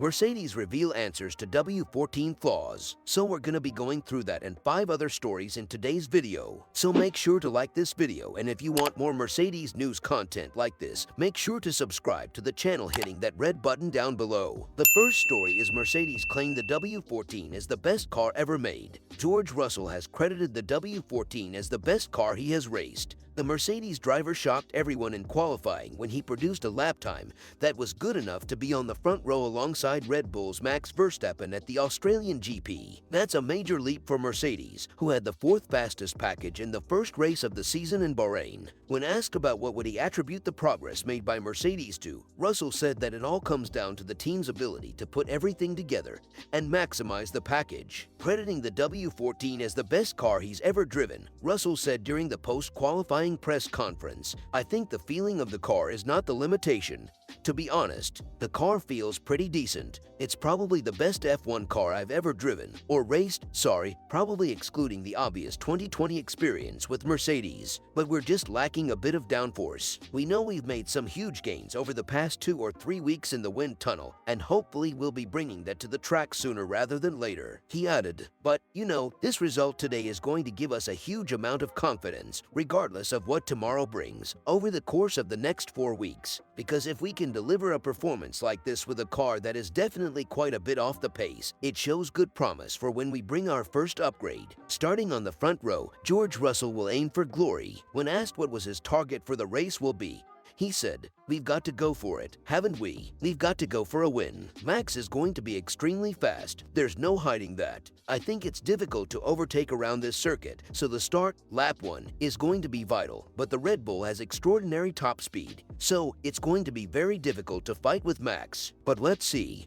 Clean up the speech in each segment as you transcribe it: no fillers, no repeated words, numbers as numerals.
Mercedes reveal answers to W14 flaws. So we're gonna be going through that and 5 other stories in today's video. So make sure to like this video, and if you want more Mercedes news content like this, make sure to subscribe to the channel hitting that red button down below. The first story is Mercedes claimed the W14 is the best car ever made. George Russell has credited the W14 as the best car he has raced. The Mercedes driver shocked everyone in qualifying when he produced a lap time that was good enough to be on the front row alongside Red Bull's Max Verstappen at the Australian GP. That's a major leap for Mercedes, who had the 4th fastest package in the first race of the season in Bahrain. When asked about what would he attribute the progress made by Mercedes to, Russell said that it all comes down to the team's ability to put everything together and maximize the package. Crediting the W14 as the best car he's ever driven, Russell said during the post-qualifying press conference, "I think the feeling of the car is not the limitation. To be honest, the car feels pretty decent. It's probably the best F1 car I've ever driven or raced, probably excluding the obvious 2020 experience with Mercedes. But we're just lacking a bit of downforce. We know we've made some huge gains over the past 2 or 3 weeks in the wind tunnel, and hopefully we'll be bringing that to the track sooner rather than later." He added, "But, you know, this result today is going to give us a huge amount of confidence, regardless of what tomorrow brings, over the course of the next 4 weeks. Because if we can deliver a performance like this with a car that is definitely quite a bit off the pace, it shows good promise for when we bring our first upgrade." Starting on the front row, George Russell will aim for glory. When asked what was his target for the race will be, he said, "We've got to go for it, haven't we? We've got to go for a win. Max is going to be extremely fast. There's no hiding that. I think it's difficult to overtake around this circuit, so the start, lap 1, is going to be vital. But the Red Bull has extraordinary top speed, so it's going to be very difficult to fight with Max. But let's see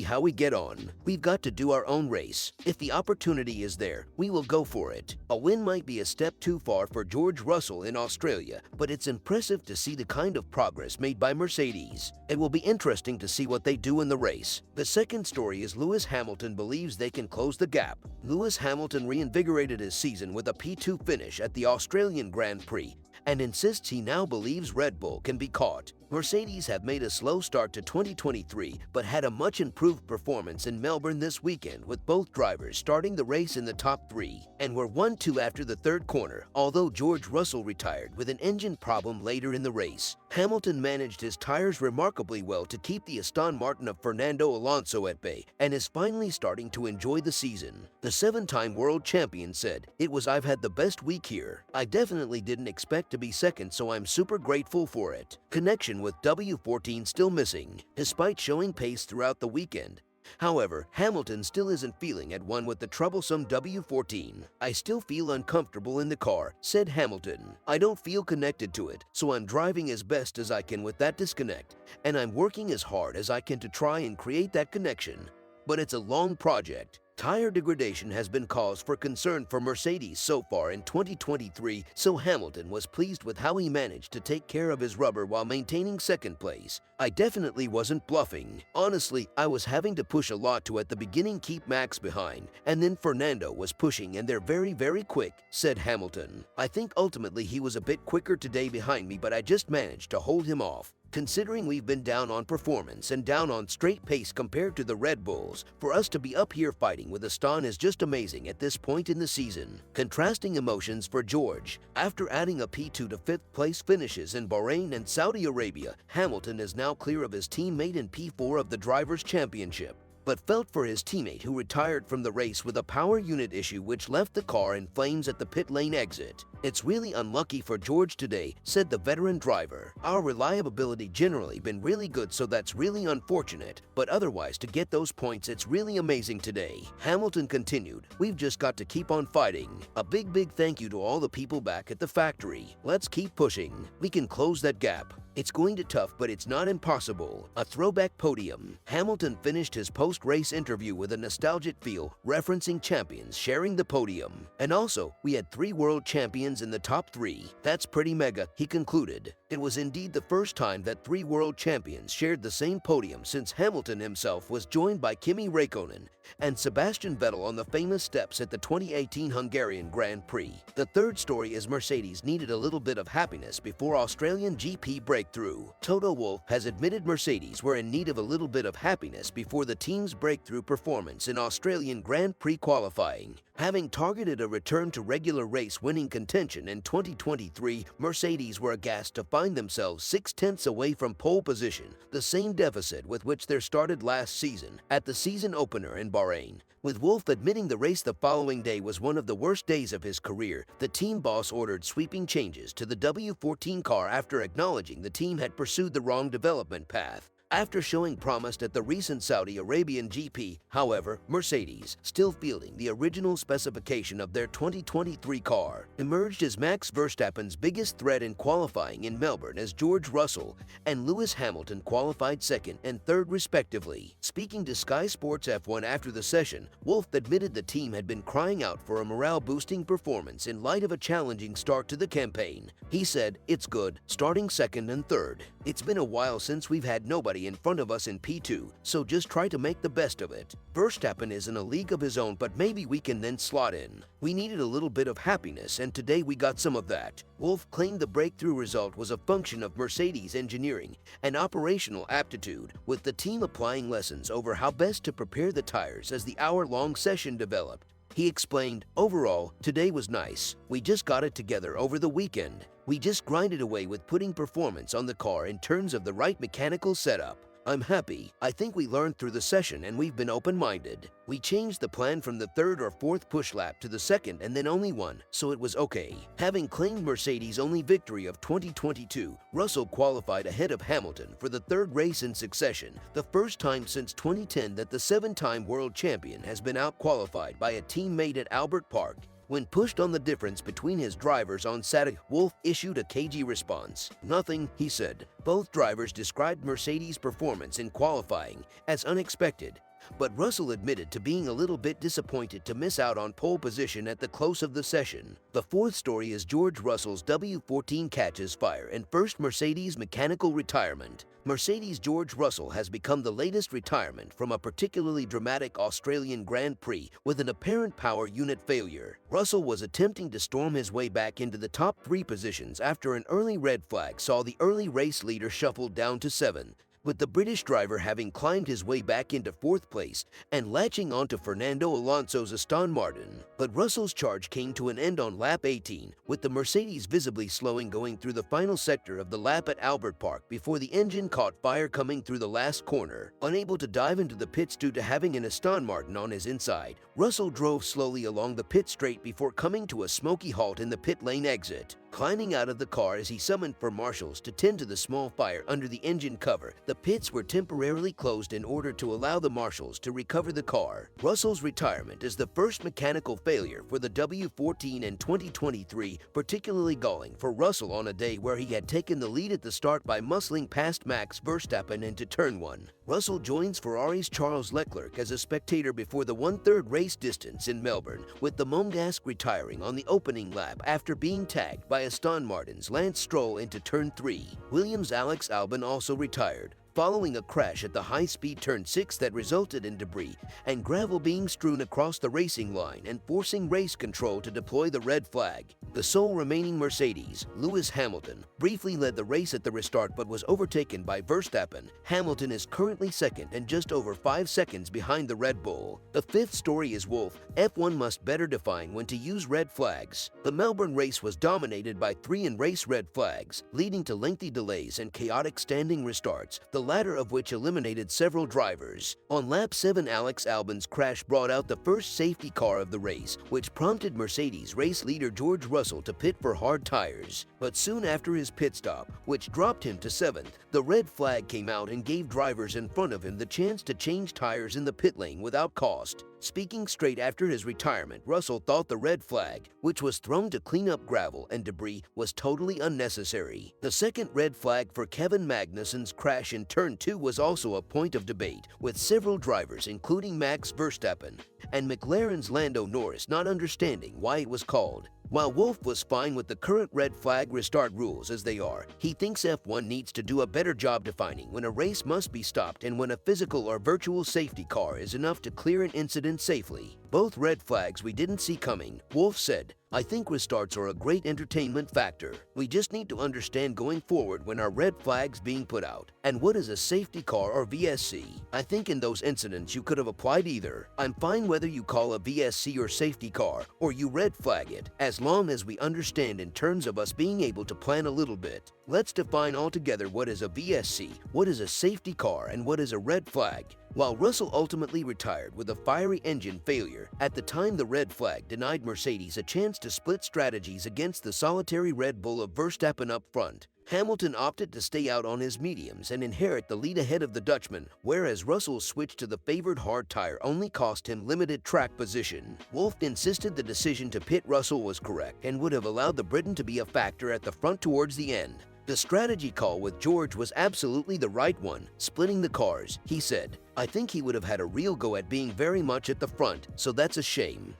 how we get on. We've got to do our own race. If the opportunity is there, we will go for it." A win might be a step too far for George Russell in Australia, but it's impressive to see the kind of progress made by Mercedes. It will be interesting to see what they do in the race. The second story is Lewis Hamilton believes they can close the gap. Lewis Hamilton reinvigorated his season with a P2 finish at the Australian Grand Prix and insists he now believes Red Bull can be caught. Mercedes have made a slow start to 2023 but had a much improved performance in Melbourne this weekend, with both drivers starting the race in the top 3 and were 1-2 after the 3rd corner, although George Russell retired with an engine problem later in the race. Hamilton managed his tires remarkably well to keep the Aston Martin of Fernando Alonso at bay and is finally starting to enjoy the season. The 7-time world champion said, I've had the best week here. I definitely didn't expect to be second, so I'm super grateful for it." Connection with W14 still missing, despite showing pace throughout the weekend. However, Hamilton still isn't feeling at one with the troublesome W14. "I still feel uncomfortable in the car," said Hamilton. "I don't feel connected to it, so I'm driving as best as I can with that disconnect, and I'm working as hard as I can to try and create that connection. But it's a long project." Tire degradation has been cause for concern for Mercedes so far in 2023, so Hamilton was pleased with how he managed to take care of his rubber while maintaining second place. "I definitely wasn't bluffing. Honestly, I was having to push a lot to at the beginning keep Max behind, and then Fernando was pushing and they're very, very quick," said Hamilton. "I think ultimately he was a bit quicker today behind me, but I just managed to hold him off. Considering we've been down on performance and down on straight pace compared to the Red Bulls, for us to be up here fighting with Aston is just amazing at this point in the season." Contrasting emotions for George. After adding a P2 to 5th place finishes in Bahrain and Saudi Arabia, Hamilton is now clear of his teammate in P4 of the Drivers' Championship, but felt for his teammate who retired from the race with a power unit issue which left the car in flames at the pit lane exit. "It's really unlucky for George today," said the veteran driver. "Our reliability generally been really good, so that's really unfortunate, but otherwise to get those points it's really amazing today." Hamilton continued, "We've just got to keep on fighting. A big thank you to all the people back at the factory. Let's keep pushing. We can close that gap. It's going to tough, but it's not impossible." A throwback podium. Hamilton finished his post-race interview with a nostalgic feel, referencing champions sharing the podium. "And also, we had 3 world champions in the top 3. That's pretty mega," he concluded. It was indeed the first time that three world champions shared the same podium since Hamilton himself was joined by Kimi Räikkönen and Sebastian Vettel on the famous steps at the 2018 Hungarian Grand Prix. The third story is Mercedes needed a little bit of happiness before Australian GP breakthrough. Toto Wolff has admitted Mercedes were in need of a little bit of happiness before the team's breakthrough performance in Australian Grand Prix qualifying. Having targeted a return to regular race winning contention in 2023, Mercedes were aghast to find themselves 6/10 away from pole position, the same deficit with which they started last season at the season opener in Bahrain. With Wolff admitting the race the following day was one of the worst days of his career, the team boss ordered sweeping changes to the W14 car after acknowledging the team had pursued the wrong development path. After showing promise at the recent Saudi Arabian GP, however, Mercedes, still fielding the original specification of their 2023 car, emerged as Max Verstappen's biggest threat in qualifying in Melbourne as George Russell and Lewis Hamilton qualified second and third respectively. Speaking to Sky Sports F1 after the session, Wolff admitted the team had been crying out for a morale-boosting performance in light of a challenging start to the campaign. He said, "It's good, starting second and third. It's been a while since we've had nobody in front of us in P2, so just try to make the best of it. Verstappen is in a league of his own, but maybe we can then slot in. We needed a little bit of happiness, and today we got some of that." Wolff claimed the breakthrough result was a function of Mercedes' engineering and operational aptitude, with the team applying lessons over how best to prepare the tires as the hour-long session developed. He explained, "Overall, today was nice. We just got it together over the weekend. We just grinded away with putting performance on the car in terms of the right mechanical setup. I'm happy. I think we learned through the session and we've been open-minded. We changed the plan from the third or fourth push lap to the second and then only one, so it was okay." Having claimed Mercedes' only victory of 2022, Russell qualified ahead of Hamilton for the third race in succession, the first time since 2010 that the seven-time world champion has been out-qualified by a teammate at Albert Park. When pushed on the difference between his drivers on Saturday, Wolff issued a cagey response. "Nothing," he said. Both drivers described Mercedes' performance in qualifying as unexpected, but Russell admitted to being a little bit disappointed to miss out on pole position at the close of the session. The fourth story is George Russell's W14 catches fire and first Mercedes mechanical retirement. Mercedes' George Russell has become the latest retirement from a particularly dramatic Australian Grand Prix with an apparent power unit failure. Russell was attempting to storm his way back into the top three positions after an early red flag saw the early race leader shuffled down to seventh, with the British driver having climbed his way back into fourth place and latching onto Fernando Alonso's Aston Martin. But Russell's charge came to an end on lap 18, with the Mercedes visibly slowing going through the final sector of the lap at Albert Park before the engine caught fire coming through the last corner. Unable to dive into the pits due to having an Aston Martin on his inside, Russell drove slowly along the pit straight before coming to a smoky halt in the pit lane exit. Climbing out of the car as he summoned for marshals to tend to the small fire under the engine cover, the pits were temporarily closed in order to allow the marshals to recover the car. Russell's retirement is the first mechanical failure for the W14 in 2023, particularly galling for Russell on a day where he had taken the lead at the start by muscling past Max Verstappen into turn 1. Russell joins Ferrari's Charles Leclerc as a spectator before the one-third race distance in Melbourne, with the Monegasque retiring on the opening lap after being tagged by Aston Martin's Lance Stroll into turn 3. Williams' Alex Albon also retired, following a crash at the high-speed turn 6 that resulted in debris and gravel being strewn across the racing line and forcing race control to deploy the red flag. The sole remaining Mercedes, Lewis Hamilton, briefly led the race at the restart but was overtaken by Verstappen. Hamilton is currently second and just over 5 seconds behind the Red Bull. The fifth story is Wolff. F1 must better define when to use red flags. The Melbourne race was dominated by 3 in-race red flags, leading to lengthy delays and chaotic standing restarts, the latter of which eliminated several drivers. On lap 7, Alex Albon's crash brought out the first safety car of the race, which prompted Mercedes race leader George Russell to pit for hard tires. But soon after his pit stop, which dropped him to 7th, the red flag came out and gave drivers in front of him the chance to change tires in the pit lane without cost. Speaking straight after his retirement, Russell thought the red flag, which was thrown to clean up gravel and debris, was totally unnecessary. The second red flag for Kevin Magnussen's crash in turn 2 was also a point of debate, with several drivers, including Max Verstappen and McLaren's Lando Norris, not understanding why it was called. While Wolf was fine with the current red flag restart rules as they are, he thinks F1 needs to do a better job defining when a race must be stopped and when a physical or virtual safety car is enough to clear an incident safely. Both red flags we didn't see coming, Wolf said. I think restarts are a great entertainment factor. We just need to understand going forward when our red flags being put out. And what is a safety car or VSC? I think in those incidents you could have applied either. I'm fine whether you call a VSC or safety car or you red flag it, as long as we understand in terms of us being able to plan a little bit. Let's define altogether what is a VSC, what is a safety car, and what is a red flag. While Russell ultimately retired with a fiery engine failure, at the time the red flag denied Mercedes a chance to split strategies against the solitary Red Bull of Verstappen up front. Hamilton opted to stay out on his mediums and inherit the lead ahead of the Dutchman, whereas Russell's switch to the favored hard tire only cost him limited track position. Wolff insisted the decision to pit Russell was correct and would have allowed the Briton to be a factor at the front towards the end. The strategy call with George was absolutely the right one, splitting the cars, he said. I think he would have had a real go at being very much at the front, so that's a shame.